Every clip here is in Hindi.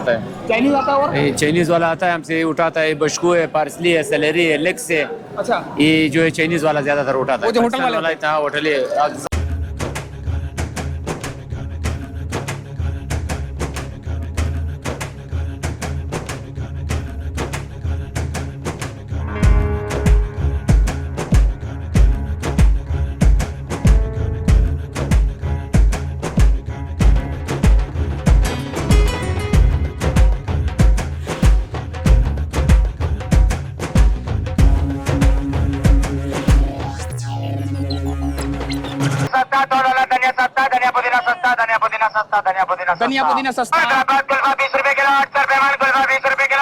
चाइनीज आता है और चाइनीज वाला आता है, हमसे उठाता है बशकू है, पार्सली है, सेलेरी है, लेग्स है। अच्छा ये जो है चाइनीज वाला ज्यादातर उठाता है। वो जो होटल वाले वाला इतना होटल है। धनिया पुदीना सस्ता। गुलवा 20 रुपए किलो, 800 रुपए मान, गुलवा 20 रुपए किलो।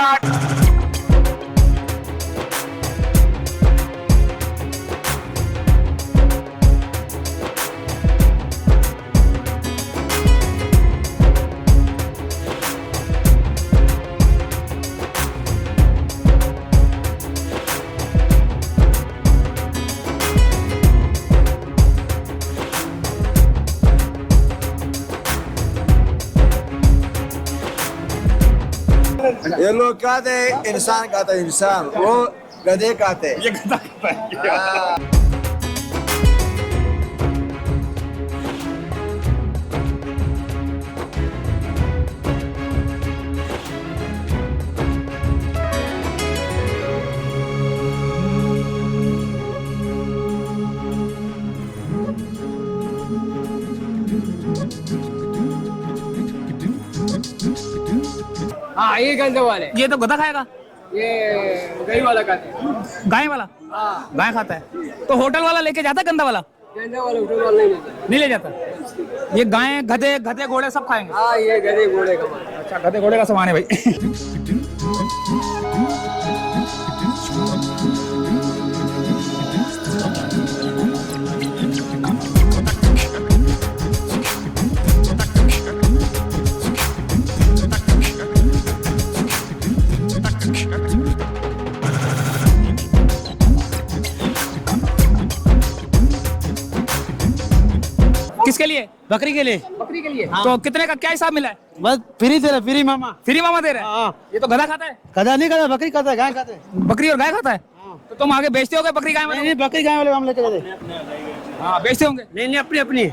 ये लोग कहते हैं इंसान कहते हैं इंसान, वो गधे कहते हैं। ये गधा कहता है। हाँ ये गंदे वाले, ये तो गधा खाएगा, ये दही वाला खाते हैं। गाय वाला हाँ गाय खाता है। तो होटल वाला लेके जाता है गंदा वाला? गंदे वाले होटल वाले नहीं लेते। नहीं ले जाता। ये गाय गधे गधे घोड़े सब खाएंगे। हाँ ये गधे घोड़े का माल। अच्छा गधे घोड़े का सामान है भाई। किसके लिए? बकरी के लिए। बकरी के लिए। तो कितने का क्या हिसाब मिला है? बस फ्री दे रहा, फ्री मामा। फ्री मामा दे रहे हैं। हाँ। ये तो गधा खाता है। गधा नहीं खाता, बकरी खाता है, गाय खाता है। बकरी और गाय खाता है। तो तुम आगे बेचते होगे बकरी गाय नहीं वाले? नहीं, बकरी गाय वाले हम लेके जाते। हाँ बेचते होंगे। नहीं नहीं, अपनी अपनी।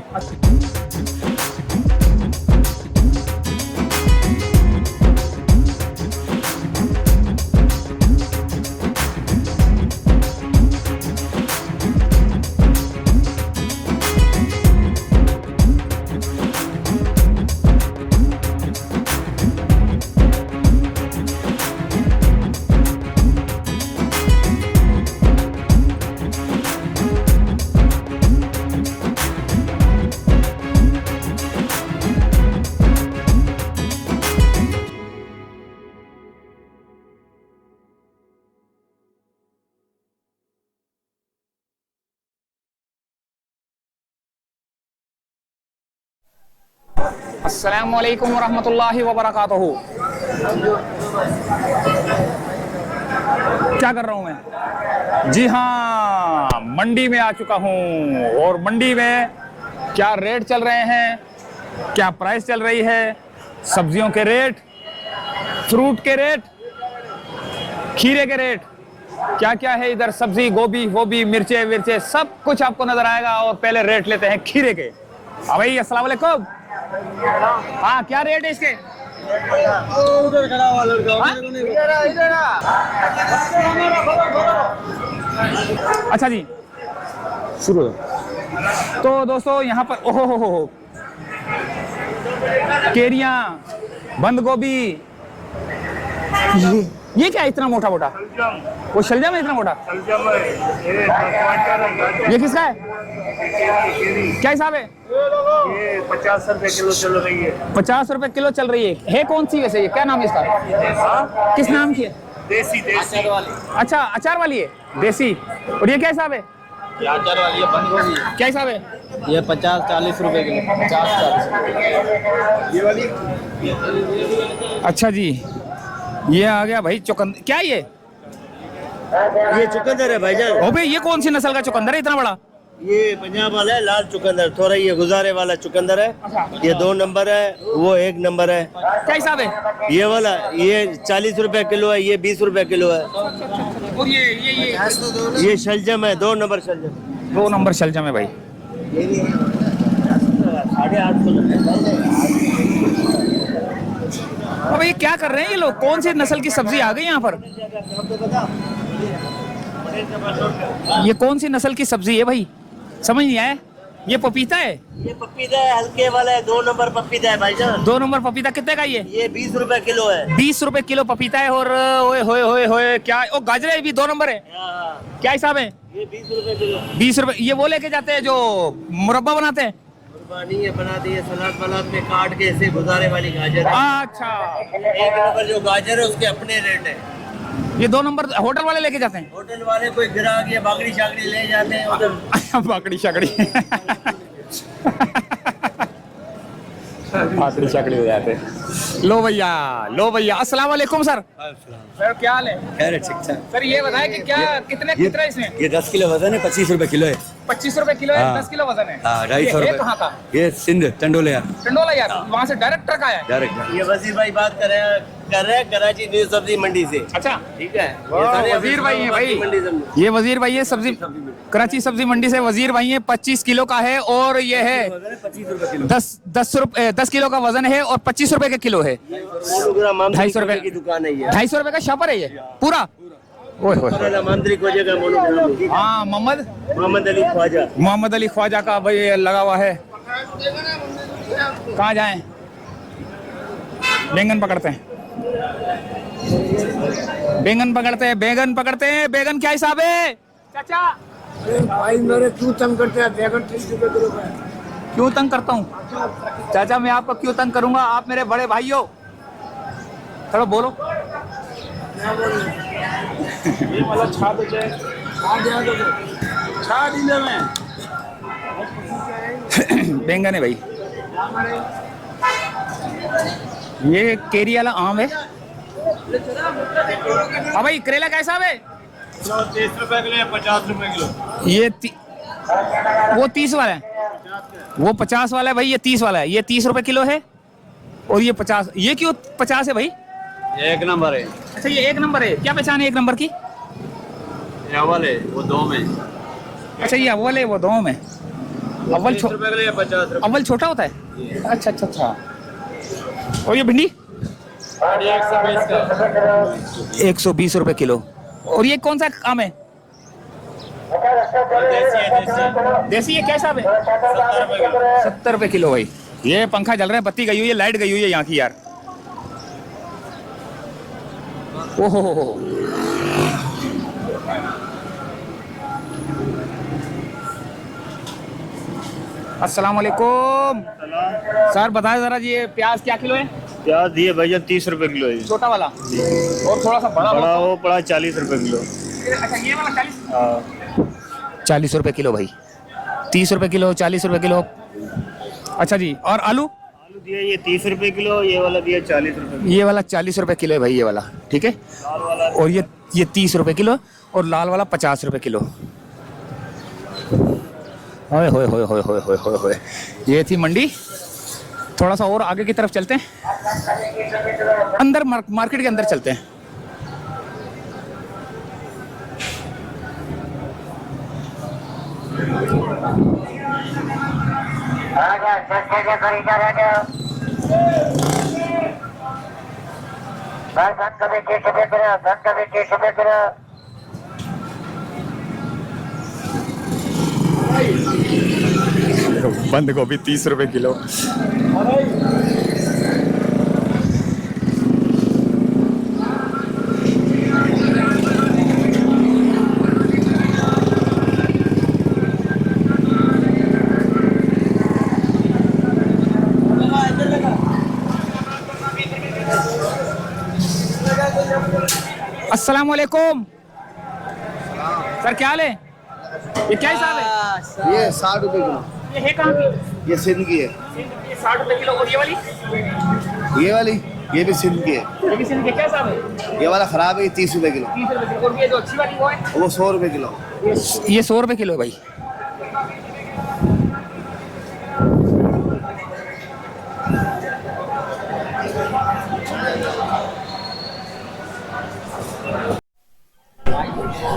अस्सलामुअलैकुम वरहमतुल्लाहि वबरकातुहू। क्या कर रहा हूँ मैं? जी हाँ, मंडी में आ चुका हूँ और मंडी में क्या रेट चल रहे हैं, क्या प्राइस चल रही है, सब्जियों के रेट, फ्रूट के रेट, खीरे के रेट, क्या क्या है इधर, सब्जी गोभी वोभी मिर्चे विर्चे सब कुछ आपको नजर आएगा। और पहले रेट लेते हैं खीरे के। हाँ भाई अस्सलाम वालेकुम। हाँ क्या रेट है इसके? उधर खड़ा हुआ लड़का, इधर अच्छा जी शुरू। तो दोस्तों यहाँ पर ओहो हो केरियां, बंद गोभी, ये क्या है इतना मोटा मोटा? वो शलजम है इतना मोटा? ये किसका है? क्या हिसाब है? ये 50 रुपए किलो चल रही है। 50 रुपए किलो चल रही है कौन सी वैसे? ये क्या नाम है इसका? किस नाम की है? देसी देसी अच्छा अचार वाली है देसी। और ये क्या हिसाब है? अचार वाली है, बंद गोभी। क्या हिसाब है? ये 50-40 रुपए किलो। 50-40। ये वाली अच्छा जी ये आ गया भाई चुकंदर। क्या ये चुकंदर है भाईजान। ओ भाई ये कौन सी नस्ल का चुकंदर है इतना बड़ा? ये पंजाब वाला है लाल चुकंदर, थोड़ा ये गुजारे वाला चुकंदर है। ये 2 नंबर है, वो 1 नंबर है। क्या हिसाब है? ये वाला ये 40 रुपए किलो है, ये 20 रुपए किलो है। और ये शलजम है, 2 नंबर शलजम। 2 नंबर शलजम है भाई। 850। अब ये क्या कर रहे हैं ये लोग? कौन सी नस्ल की सब्जी आ गई यहाँ पर? ये कौन सी नस्ल की सब्जी है भाई? समझ नहीं आया। ये पपीता है? ये पपीता है, हल्के वाला है, 2 नंबर पपीता है भाईजान। 2 नंबर पपीता कितने का ये? 20 रुपए किलो है। 20 रुपए किलो पपीता है। और ओए होए होए होए क्या, ओ गाजरे भी 2 नंबर है। क्या हिसाब है? ये 20 रुपए किलो। 20 रुपए। ये वो लेके जाते हैं जो मुरब्बा बनाते हैं? कुर्बानी है, बना दी है सलाद वलाद में काट के, ऐसे गुजारे वाली गाजर है। अच्छा। 1 नंबर जो गाजर है उसके अपने रेट है। ये 2 नंबर होटल वाले लेके जाते हैं? होटल वाले कोई ग्राहक या बागड़ी शागड़ी ले जाते हैं उधर। बाकड़ी शाकड़ी बाकड़ी शाकड़ी हो जाते हैं। लो भैया, लो भैया, अस्सलाम वालेकुम सर। सर क्या हाल है? ठीक ठाक। सर ये बताएं कि क्या कितना इसमें? ये 10 किलो वजन है, 25 रुपए किलो है। 25 रुपए किलो है। हाँ। 10 किलो वजन है। हाँ, 250 ये है रुपए। कहाँ का? ये सिंध टंडोले यार, टंडोला यार, वहाँ से डायरेक्ट ट्रक आया है? डायरेक्ट। ये वजीर भाई बात कर रहे हैं कराची न्यू सब्जी मंडी से। अच्छा, ठीक है, वजीर भाई हैं भाई। मंडी से। ये वजीर भाई है सब्जी, कराची सब्जी मंडी से वजीर भाई है। 25 किलो का है और ये है 25 रुपए किलो। 10 किलो का वजन है और 25 रुपए के किलो है। 250 रुपए की दुकान है ये। 250 रुपए का शॉपर है ये पूरा। ओए होए। मंत्री खोजे का मोनोग्राम। हाँ, मोहम्मद अली ख्वाजा। मोहम्मद अली ख्वाजा का भाई ये लगा हुआ है। कहाँ जाएं? बैंगन पकड़ते हैं, बैंगन पकड़ते हैं, बैंगन पकड़ते हैं। बैंगन क्या हिसाब है चाचा? भाई मेरे क्यों तंग करते हैं? बैगन 30 रुपए किलो का है। क्यों तंग करता हूँ चाचा? मैं आपको क्यों तंग करूंगा? आप मेरे बड़े भाई हो। थोड़ा बोलो। ये वाला छा दो चाहे। छा दीजिए मैं। बैंगन है भाई। ये केरी वाला आम है। हाँ भाई, करेला कैसा है? 30 रुपए किलो या 50 रुपए किलो। ये वो 30 वाला है, वो 50 वाला है भाई। ये 30 वाला है। ये 30 रुपए किलो है और ये 50। ये क्यों 50 है भाई? 1 नंबर है। अच्छा, ये 1 नंबर है। क्या पहचान है 1 नंबर की? अव्वल है, वो 2 में। अच्छा, ये अव्वल है, वो 2 में। अव्वल 30 रुपए किलो या 50 रुपए। अव्वल छोटा होता है। अच्छा अच्छा अच्छा। और ये भिंडी 120 रुपए किलो। और ये कौन सा आम है? देसी है। क्या हिसाब है? 70 रुपए किलो भाई। ये पंखा चल रहा है, बत्ती गई हुई है, लाइट गई हुई है यहाँ की यार। ओहो हो। अस्सलाम वालेकुम सर। बताएं जरा जी, ये प्याज क्या किलो है? प्याज दिए भैया 30 रुपए किलो है। छोटा वाला और थोड़ा सा बड़ा बड़ा वो पड़ा 40 रुपए किलो। अच्छा, ये वाला 40 रुपए किलो भाई। 30 रुपए किलो, 40 रुपए किलो। अच्छा जी। और आलू? आलू दिया ये 30 रुपए किलो, ये वाला दिया 40 रुपए। ये वाला 40 रुपए किलो है भाई, ये वाला। ठीक है। और ये 30 रुपए किलो और लाल वाला 50 रुपए किलो। होए होए होए होए होए होए होए होए। ये थी मंडी। थोड़ा सा और आगे की तरफ चलते हैं, अंदर मार्केट के अंदर चलते हैं। बंद गोभी 30 रुपए किलो। अस्सलाम वालेकुम सर, क्या हाल है? ये क्या हिसाब है? ये 60 रुपए किलो। ये है कहाँ की? ये सिंध की है। ये 60 रुपए किलो। और ये वाली? ये वाली ये भी सिंध की है। ये भी सिंध के। क्या हिसाब है? ये वाला खराब है, 30 रुपए किलो। 30 रुपए किलो। और ये जो अच्छी वाली वो है? वो 100 रुपए किलो। ये 100 रुपए किलो है भाई।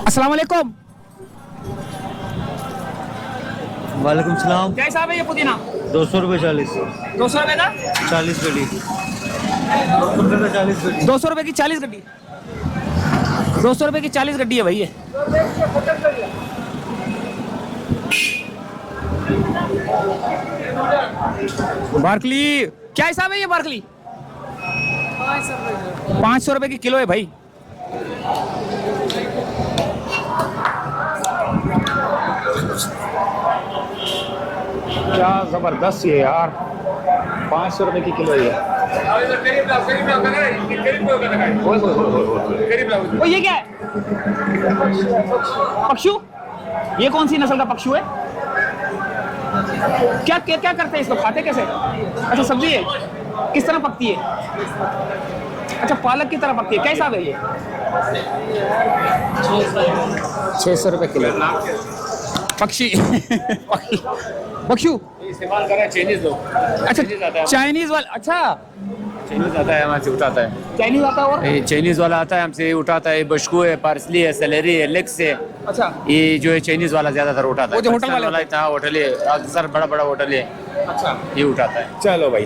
अस्सलाम वालेकुम। वालेकुम सलाम। क्या हिसाब है ये पुदीना? 200 रुपये 40। 200 रुपए का 40 गड्डी। 200 रुपये का 40 गड्डी। 200 रुपए की 40 गड्डी। 200 रुपए की 40 गड्डी है भाई ये। बार्कली क्या हिसाब है ये बार्कली? 500 रुपए की किलो है भाई। क्या जबरदस्त ये यार, 500 रुपए की किलो है। ओ ये क्या है? पक्षू? ये कौन सी नस्ल का पक्षू है? क्या क्या क्या करते हैं इसको, खाते कैसे? अच्छा सब्जी है, किस तरह पकती है? अच्छा पालक की तरह पकती है। क्या हिसाब है ये? 600 रुपए किलो पक्षी। पक्षू इस्तेमाल कर रहे हैं चाइनीज लोग। अच्छा चाइनीज वाला। अच्छा चाइनीज आता है हमारे से उठाता है। चाइनीज आता है और ये चाइनीज वाला आता है हमसे उठाता है। बशकू है, पार्सली है, सेलेरी है, लेक्स है। अच्छा ये जो है चाइनीज वाला ज्यादातर उठाता है। वो जो होटल वाले वाला इतना होटल है सर, बड़ा बड़ा होटल है, अच्छा ये उठाता है। चलो भाई।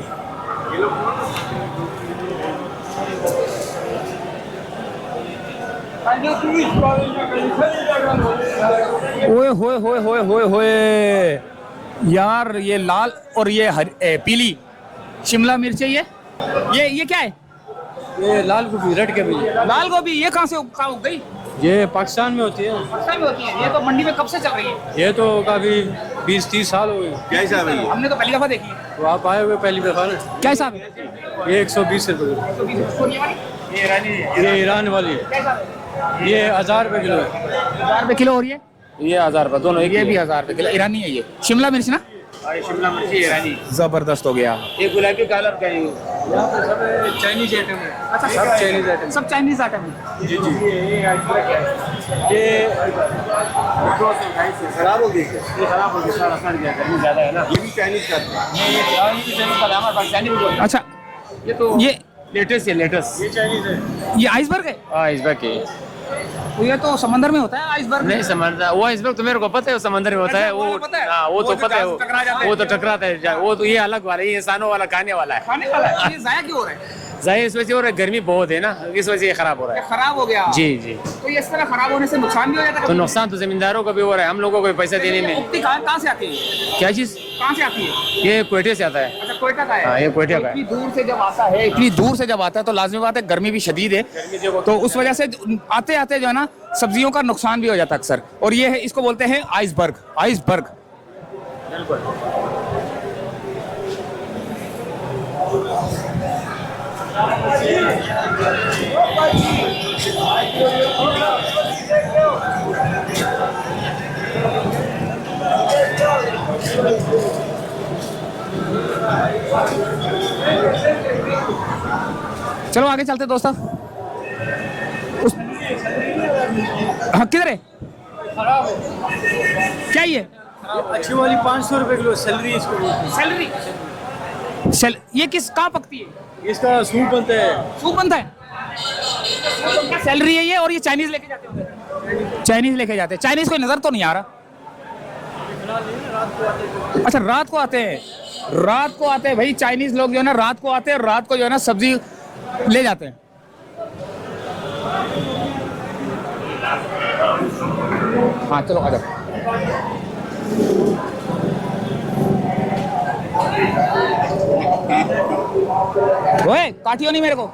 ओए होए होए होए होए होए यार, ये लाल और ये पीली शिमला मिर्च है। ये क्या है? ये लाल गोभी, रेड गोभी। लाल गोभी ये कहाँ से उग गई? ये पाकिस्तान में होती है। पाकिस्तान में होती है। ये तो मंडी में कब से चल रही है? ये तो काफी 20-30 साल हो गए। क्या हिसाब है? हमने तो पहली दफा देखी है। तो आप आए हुए पहली दफा ना। क्या हिसाब है? ये 120 रुपये। ये ईरान वाली है। क्या हिसाब है? ये 1000 रुपये किलो है। 1000 रुपये किलो और ये 1000 रुपये दोनों। ये भी 1000 रुपये किलो। ईरानी है ये शिमला मिर्च ना? शिमला मिर्ची ईरानी जबरदस्त हो गया। ये गुलाबी कलर का है। यहाँ पे सब चाइनीज आइटम है। अच्छा सब चाइनीज आइटम। सब चाइनीज आइटम है। जी जी। ये खराब हो गई। ये खराब हो गया, सारा सड़ गया, गर्मी ज्यादा है ना। ये भी चाइनीज का है। ये भी चाइनीज का है, हमारे पास चाइनीज भी है। अच्छा ये तो ये लेटेस्ट है, लेटेस्ट। ये चाइनीज है। ये आइसबर्ग है? हाँ आइसबर्ग के। तो ये तो समंदर में होता है आइसबर्ग। नहीं समझता, वो आइसबर्ग तो मेरे को पता है, वो समंदर में होता है। वो पता है? हाँ वो तो जो पता है, जहाज टकरा जाते हैं। वो तो टकराता है। वो तो ये अलग वाला है, ये इंसानों वाला खाने वाला है। खाने वाला है। ये जाया क्यों हो रहा है? जाहिर इस वजह से हो रहा है, गर्मी बहुत है ना, इस वजह से ये खराब हो रहा ये है। खराब हो गया। जी जी। तो ये इस तरह खराब होने से नुकसान भी हो जाता है? तो नुकसान तो जमींदारों का भी हो रहा है, हम लोगों को पैसा देने में। उगती कहाँ से आती है? क्या चीज? कहाँ से आती है? ये क्वेटे से आता है। अच्छा कोयटा का है। हाँ, ये क्वेटा का है। इतनी दूर से जब आता है, इतनी दूर से जब आता है तो लाजमी बात है गर्मी भी शदीद है, तो उस वजह से आते आते जो है ना सब्जियों का नुकसान भी हो जाता है अक्सर। और ये है, इसको बोलते हैं आइसबर्ग। आइसबर्ग चलो आगे चलते दोस्तों। हाँ किधर है? क्या ये? अच्छी वाली 500 रुपये किलो सैलरी इसको बोलते सैलरी। ये किस कहाँ पकती है? हैं। इसका सूप बनता है। सूप बनता है? सैलरी है ये। और ये चाइनीज लेके जाते हैं? चाइनीज लेके जाते हैं। चाइनीज कोई नजर तो नहीं आ रहा। अच्छा रात को आते हैं। रात को आते हैं भाई चाइनीज लोग जो है ना, रात को आते हैं और रात को जो है ना सब्जी ले जाते हैं। हाँ चलो आ जाओ। ओए काटियो नहीं मेरे को।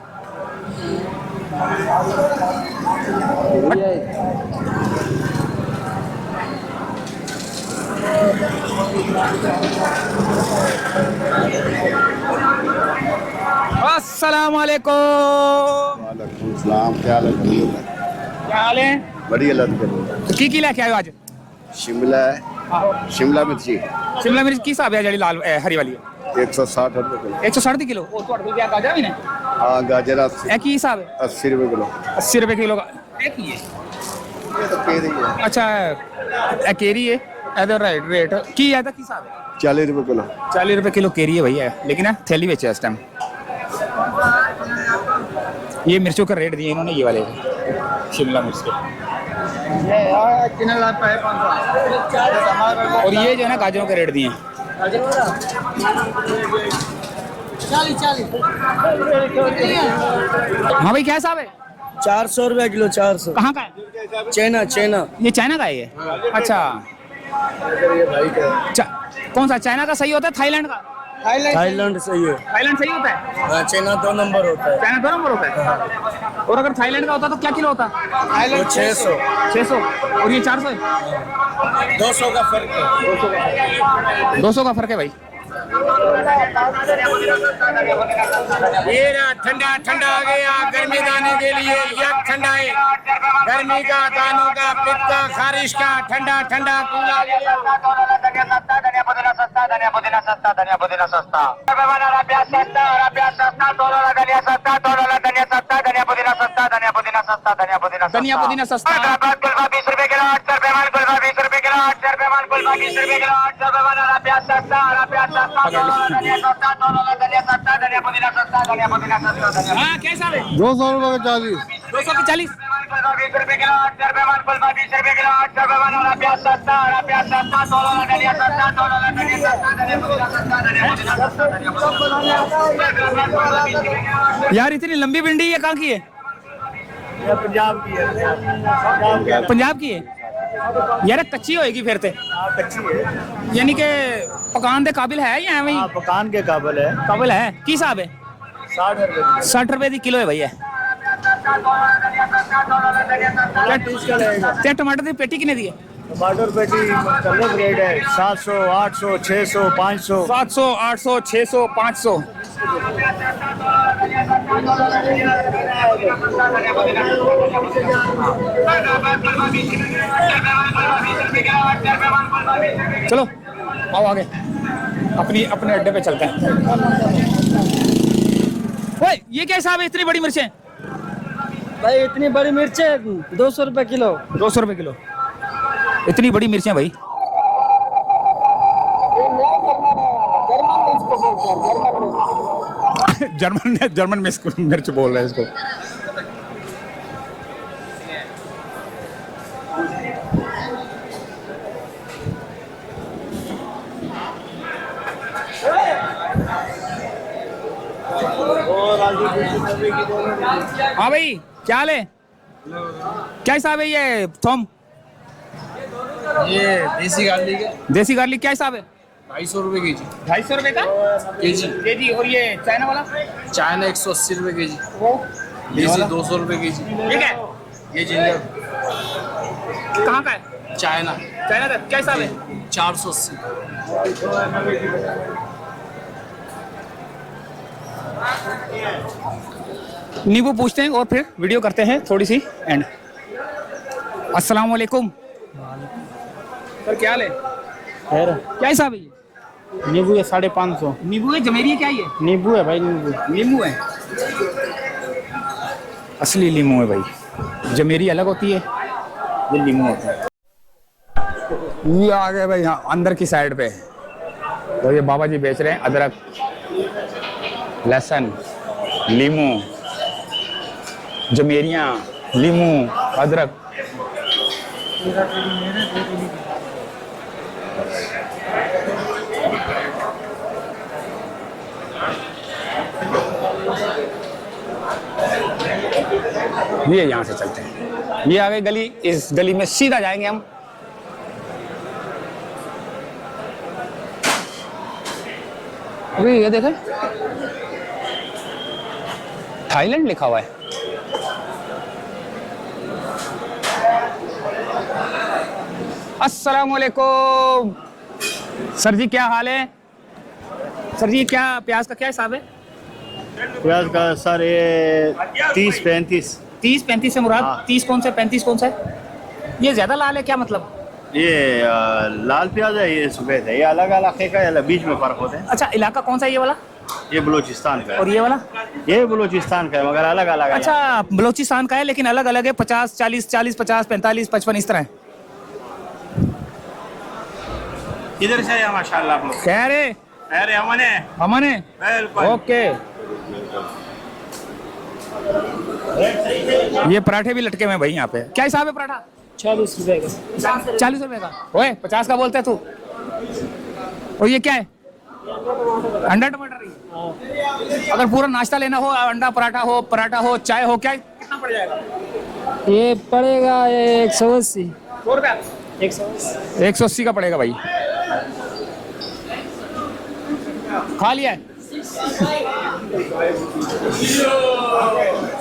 अस्सलाम वालेकुम। वालेकुम सलाम। क्या हाल है? क्या हाल है? बढ़िया लग की लेके आयो आज? शिमला है, शिमला मिर्ची शिमला मिर्च की हिसाब है जड़ी लाल हरी वाली? 160 रुपये किलो। 160 किलो। और ਤੁਹਾਡੇ ਕੋਲ गाजर भी ने? हाँ गाजर 80 की हिसाब है? 80 रुपये किलो। 80 रुपए किलो का एक ही है। ये तो कह रही है अच्छा केरी है इधर रेट की है? की हिसाब है? 40 रुपये किलो। 40 रुपए किलो केरी है भैया, लेकिन ना थैली बेचे इस टाइम। ये मिर्चों का रेट दिए इन्होंने ये वाले शिमला मिर्च के। और ये जो है ना गाजरों के रेट दिए हैं। हाँ भाई क्या हिसाब है? 400 रुपया किलो, 400। कहाँ का है? China, China. ये चाइना का है ये? अच्छा, कौन सा चाइना का सही होता है थाईलैंड का? थाईलैंड सही है। थाईलैंड सही होता है? हाँ, चाइना 2 नंबर होता है। चाइना 2 नंबर होता है। और अगर थाईलैंड का होता तो क्या किलो होता? वो 600। 600 और ये 400 है? 200 का फर्क है। 200 का फर्क है भाई। ये रहा ठंडा ठंडा आ गया गर्मी दाने के लिए। यह ठंडा है गर्मी का, दानों का, पित्त का, खारिश का, ठंडा ठंडा कूल आ गया। धनिया पुदीना सस्ता, धनिया पुदीना सस्ता, धनिया पुदीना सस्ता। प्याज सस्ता, प्याज सस्ता, धनिया सस्ता, धनिया सस्ता, धनिया पुदीना सस्ता, धनिया पुदीना सस्ता, धनिया पुदीना सस्ता। धनिया पुदीना सस्ता। गुलबा 20 रुपए किलो, 800 रुपए मान, गुलबा 20 रुपए किलो, 800 रुपए मान, गुलबा 20 रुपए किलो, 800 रुपए मान। प्याज सस्ता, प्याज सस्ता, धनिया सस्ता, धनिया सस्ता, धनिया पुदीना सस्ता, धनिया पुदीना सस्ता, धनिया। हाँ कैसा है? 200 रुपये का 40। 200 की 40। गुलबा 20 रुपए किलो, 800 रुपए मान, गुलबा 20 रुपए किलो, 800 रुपए मान। प्याज सस्ता, प्याज सस्ता, धनिया सस्ता, धनिया सस्ता, धनिया पुदीना सस्ता, धनिया पुदीना सस्ता, धनिया पुदीना। यार इतनी लंबी भिंडी ये कहाँ की है? पंजाब की है। पंजाब की है यार। कच्ची होएगी फिर ते? कच्ची है। यानी कि पकान दे काबिल है या एवं ही? पकान के काबिल है। काबिल है। की हिसाब है? 60 रुपए। 60 रुपए की किलो है भैया। क्या टमाटर की पेटी कितने दी है? टमाटर पेटी अलग रेट है। 700, 800, 600, 500। 700, 800, 600, 500। चलो आओ आगे अपने अड्डे पे चलते हैं। ओए ये क्या हिसाब है? इतनी बड़ी मिर्चें भाई, इतनी बड़ी मिर्च है 200 रुपए किलो। 200 रुपए किलो। इतनी बड़ी मिर्चें भाई। जर्मन में इसको मिर्च बोल रहे हैं इसको। हाँ भाई क्या हाल है? क्या हिसाब है ये थोम? ये देसी गार्लिक है। देसी गार्लिक क्या हिसाब है? 250 रुपए के जी। 250 रुपए का केजी। और ये चाइना वाला? चाइना 180 रुपए के जी। देसी 200 रुपए के जी। ठीक है। ये जिंजर कहाँ का है? चाइना चाइना का क्या हिसाब है? 480। नींबू पूछते हैं और फिर वीडियो करते हैं थोड़ी सी एंड। अस्सलाम वालेकुम सर, क्या हाल है? क्या हिसाब है ये? नींबू है 550। नींबू है जमेरी है क्या ये? नींबू है भाई, नींबू। नींबू है, असली नींबू है भाई। जमेरी अलग होती है, ये नींबू होता है। ये आ गए भाई यहाँ अंदर की साइड पे। तो ये बाबा जी बेच रहे हैं अदरक, लहसुन, लीमू, जमेरियाँ, लीमू, अदरक। ये यहाँ से चलते हैं। ये आ गई गली, इस गली में सीधा जाएंगे हम। अभी ये देखें थाईलैंड लिखा हुआ है। अस्सलाम वालेकुम सर जी, क्या हाल है? सर जी क्या प्याज का क्या हिसाब है? प्याज का सर ये 30-35। 30-35 से मुराद? हाँ। 30 कौन सा है, 35 कौन सा है? ये ज्यादा लाल है क्या मतलब? ये लाल प्याज है, ये सफेद है। ये अलग अलग है, बीच में फर्क होते हैं। अच्छा इलाका कौन सा है ये वाला? ये बलूचिस्तान का है। और ये वाला? ये बलूचिस्तान का है, मगर अलग अलग है। अच्छा बलोचिस्तान का है लेकिन अलग अलग है। 50, 40, 40, 50, 45, 55 इस तरह है। इधर से आया माशाल्लाह आप लोग। खैर है? अरे अमन है। अमन है? बिल्कुल। ओके। ये पराठे भी लटके हुए हैं भाई यहाँ पे। क्या हिसाब है पराठा? 40 रुपए का। 40 रुपए का। ओए 50 का बोलते तू। और ये क्या है? अंडा टमाटर ही। अगर पूरा नाश्ता लेना हो, अंडा पराठा हो, चाय हो, क्या कितना पड़ जाएगा? ये पड़ेगा 180। 100 रुपया? 180। 180 का पड़ेगा भाई। खा लिया है?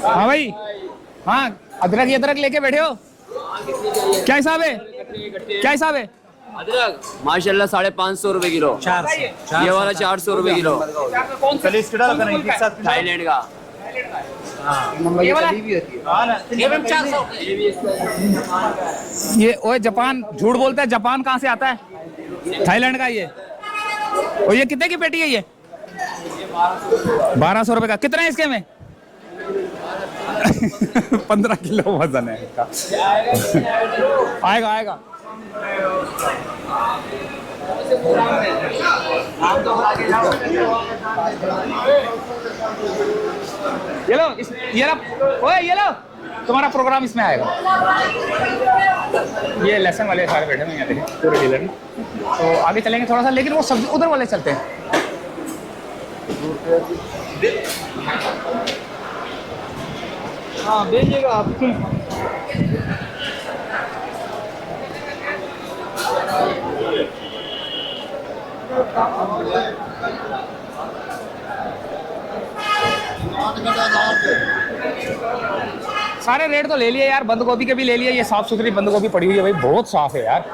हाँ भाई, हाँ अदरक लेके बैठे हो? क्या हिसाब है? क्या हिसाब है? अदरक माशाल्लाह 550 रुपए किलो। ये वाला 400 रुपए किलो। थाईलैंड का। ये वाला? ये ओए जापान झूठ बोलता है। जापान कहाँ से आता है? थाईलैंड का ये। और ये कितने की पेटी है ये? 1200 रुपए का। कितना है इसके में? 15 किलो वजन है इसका। आएगा। ये लो, ये लो, तुम्हारा प्रोग्राम इसमें आएगा। ये लहसुन वाले सारे बैठे हुए हैं यहाँ, देखिए पूरे डीलर में। तो आगे चलेंगे थोड़ा सा, लेकिन वो सब्जी उधर वाले चलते हैं। हाँ भेजिएगा आप। सारे रेट तो ले लिए यार, बंद गोभी के भी ले लिए। ये साफ सुथरी बंद गोभी पड़ी हुई है भाई, बहुत साफ है यार।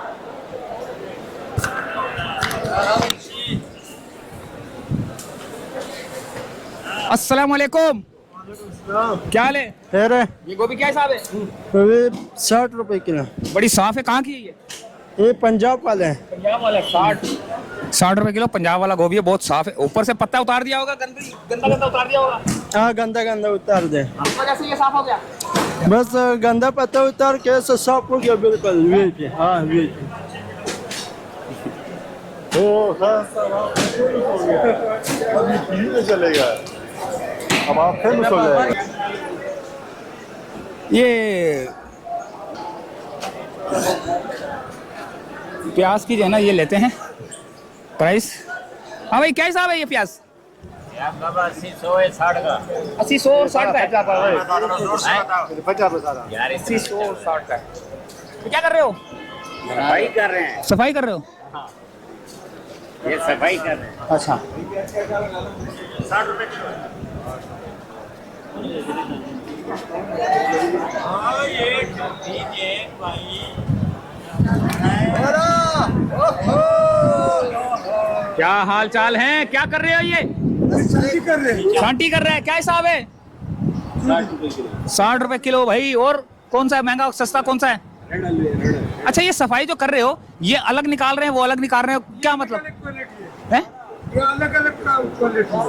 अस्सलाम वालेकुम। क्या हाल है? ये गोभी क्या हिसाब है? 60 रुपए किलो। बड़ी साफ है। कहाँ की है ये पंजाब वाले हैं। पंजाब वाला 60 रुपए किलो पंजाब वाला गोभी है, बहुत साफ है। ऊपर से पत्ता उतार दिया होगा, गंदा उतार दिया होगा। हाँ गंदा उतार दे। इस वजह से ये साफ हो गया। बस गंदा पत्ता उतार के साफ हो गया बिल्कुल। हाँ चलेगा। अब आप फेमस हो जाएगा। ये प्याज की जो है ना, ये लेते हैं प्राइस। हाँ भाई क्या हिसाब है ये प्याज? 80 100 है 60 का। 80 100 और 60 का है। 50 80 100 और 60 का है। तो क्या कर रहे हो? सफाई कर रहे हैं। सफाई कर रहे हो? ये सफाई कर रहे हैं। अच्छा। 60 रुपए किलो। क्या हाल चाल है? क्या कर रहे हो? ये छांटी कर रहे हैं। क्या हिसाब है? 60 रुपए किलो भाई। और कौन सा है महंगा सस्ता, कौन सा है? अच्छा, ये सफाई जो कर रहे हो, ये अलग निकाल रहे हैं, वो अलग निकाल रहे हो, क्या मतलब है?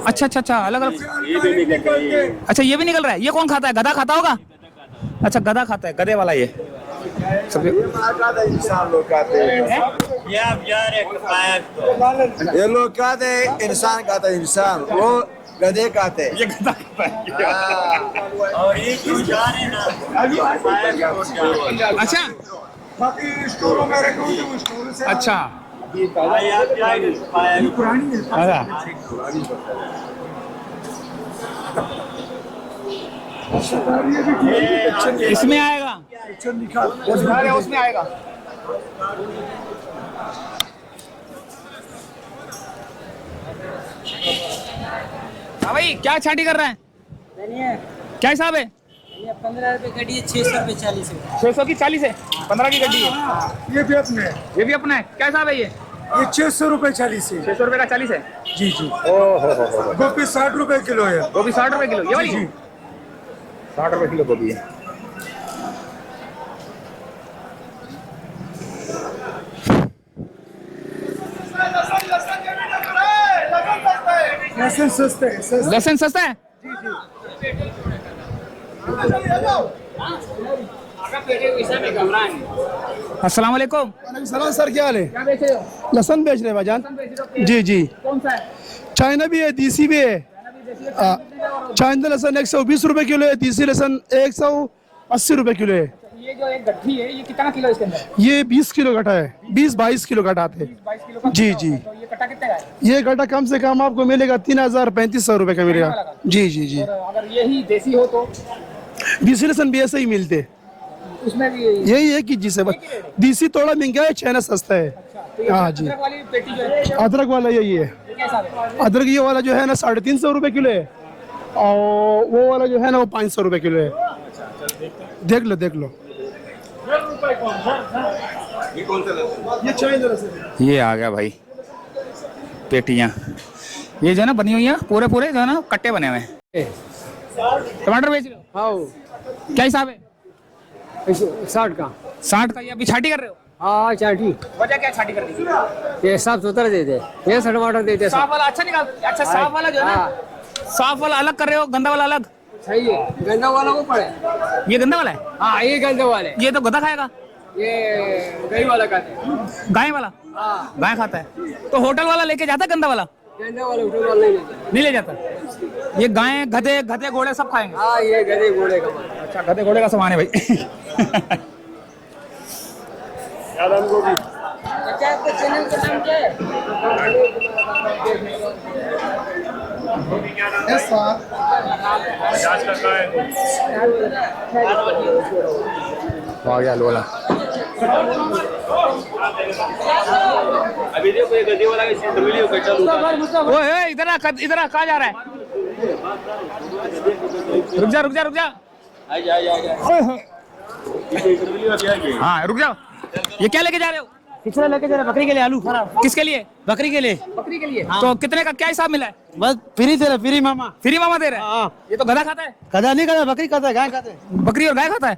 अच्छा अलग। अच्छा ये भी निकल रहा है। ये कौन खाता है? गधा खाता होगा। अच्छा गधा खाता है, गधे वाला ये सब। इंसान लोग खाते हैं। ये लोग खाते हैं, इंसान खाता है। इंसान वो गधे खाते हैं। ये गधा खाता है। और ये क्यों जा रहे हैं ना? अच्छा अच्छा इसमें आएगा, उसमें आएगा। हाँ भाई क्या छांटी कर रहा है? क्या हिसाब है? 15 रुपए गड्डी है, 600 रुपए 40 है। 600 की 40 है। 15 की गड्डी है। ये भी अपने है। ये भी अपना है। क्या हिसाब है ये? ये 600 रुपए 40 है। 600 रुपए का 40 है। जी ओहो। गोभी 60 रुपए किलो है। गोभी 60 रुपए किलो। ये वाली 60 रुपए किलो गोभी है। लहसुन सस्ता है। लहसुन सस्ता है। अस्सलाम वालेकुम। सलाम सर, क्या हाल है? क्या बेच रहे हो? लहसुन बेच रहे हैं भाईजान। जी जी। कौन सा है? चाइना भी है, देसी भी है। चाइना लहसुन 120 रुपए किलो है, देसी लहसुन 180 रुपए किलो है। ये जो एक गड्ढी है ये कितना किलो इसके अंदर? ये 20 किलो गटा है, 20-22 किलो गटा आते हैं। 22 किलो का जी जी। तो ये कट्टा कितने का है? ये गटा कम से कम आपको मिलेगा 3000-3500 रुपए का मिलेगा। जी जी जी। और अगर यही देसी हो तो बीसी भी ऐसे ही मिलते, उसमें भी यही है कि जिसे बीसी थोड़ा महंगा है, चाइना सस्ता है। हाँ जी। अदरक वाली पेटी जो है अदरक वाला यही है। ये कैसा है? अदरक ये वाला जो है ना 350 रुपए किलो है, और वो वाला जो है ना वो 500 रुपए किलो है। देख लो देख लो। ये चाइना से ये आ गया भाई पेटियां, ये जो है ना बनी हुई है पूरे पूरे जो है ना कट्टे बने हुए हैं। टमाटर बेच रहे हो? हाँ क्या हिसाब है? 60 का। 60 का? ये अभी छाटी कर रहे हो? हाँ चाटी वजह क्या छाटी कर दी? ये साफ सुथरा देते, ये टमाटर देते साफ वाला अच्छा निकाल, अच्छा साफ वाला जो है ना, साफ वाला अलग कर रहे हो, गंदा वाला अलग? सही है। गंदा वाला को पड़े। ये गंदा वाला है? हाँ ये गंदे वाले, ये तो गधा खाएगा। ये गई वाला खाते हैं। गाय वाला? हाँ गाय खाता है तो होटल वाला लेके जाता है गंदा वाला? गंदे वाले उठे वाले नहीं लेते। नहीं ले जाता। ये गाय गधे गधे घोड़े सब खाएंगे? हाँ ये गधे घोड़े का माल। अच्छा गधे घोड़े का सामान है भाई। आ गया लोला। अभी देखो ये गद्दे वाला ओए इधर आ, कहाँ जा रहा है? रुक जा रुक जा रुक जा। हाँ रुक जाओ। ये क्या लेके जा रहे हो? किसने लेके जा रहे? बकरी के लिए आलू। किसके लिए? बकरी के लिए। बकरी के लिए। तो कितने का क्या हिसाब मिला है? बस फ्री दे रहे, फ्री मामा। फ्री मामा दे रहे हैं? ये तो गधा खाता है। गधा नहीं खाता, बकरी खाता है, गाय खाते हैं। बकरी और गाय खाता है?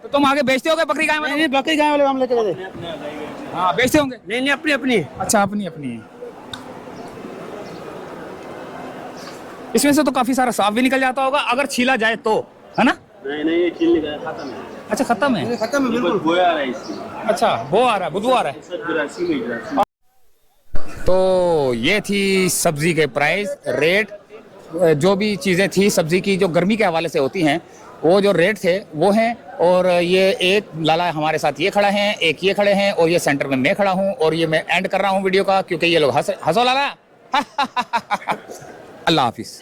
तो तुम आगे बेचते होगे बकरी गाय वाले? नहीं बकरी गाय वाले हम लेके जाते। हाँ बेचते होंगे। नहीं नहीं अपनी अपनी। अच्छा अपनी अपनी है। इसमें से तो काफी सारा साफ भी निकल जाता होगा अगर छीला जाए तो, है ना? नहीं नहीं ये छील निकाला खत्म है। अच्छा खत्म है? खत्म है बिल्कुल। बोया आ रहा है इसकी। अच्छा वो आ रहा है, बुधवार है। सब गिरासी में गिरासी। तो ये थी सब्जी के प्राइस रेट, जो भी चीज़ें थी सब्जी की जो गर्मी के हवाले से होती हैं वो जो रेट थे वो हैं। और ये एक लाला हमारे साथ ये खड़ा है, एक ये खड़े हैं और ये सेंटर में मैं खड़ा हूँ। और ये मैं एंड कर रहा हूँ वीडियो का क्योंकि ये लोग हंसो लाला। अल्लाह हाफिज़।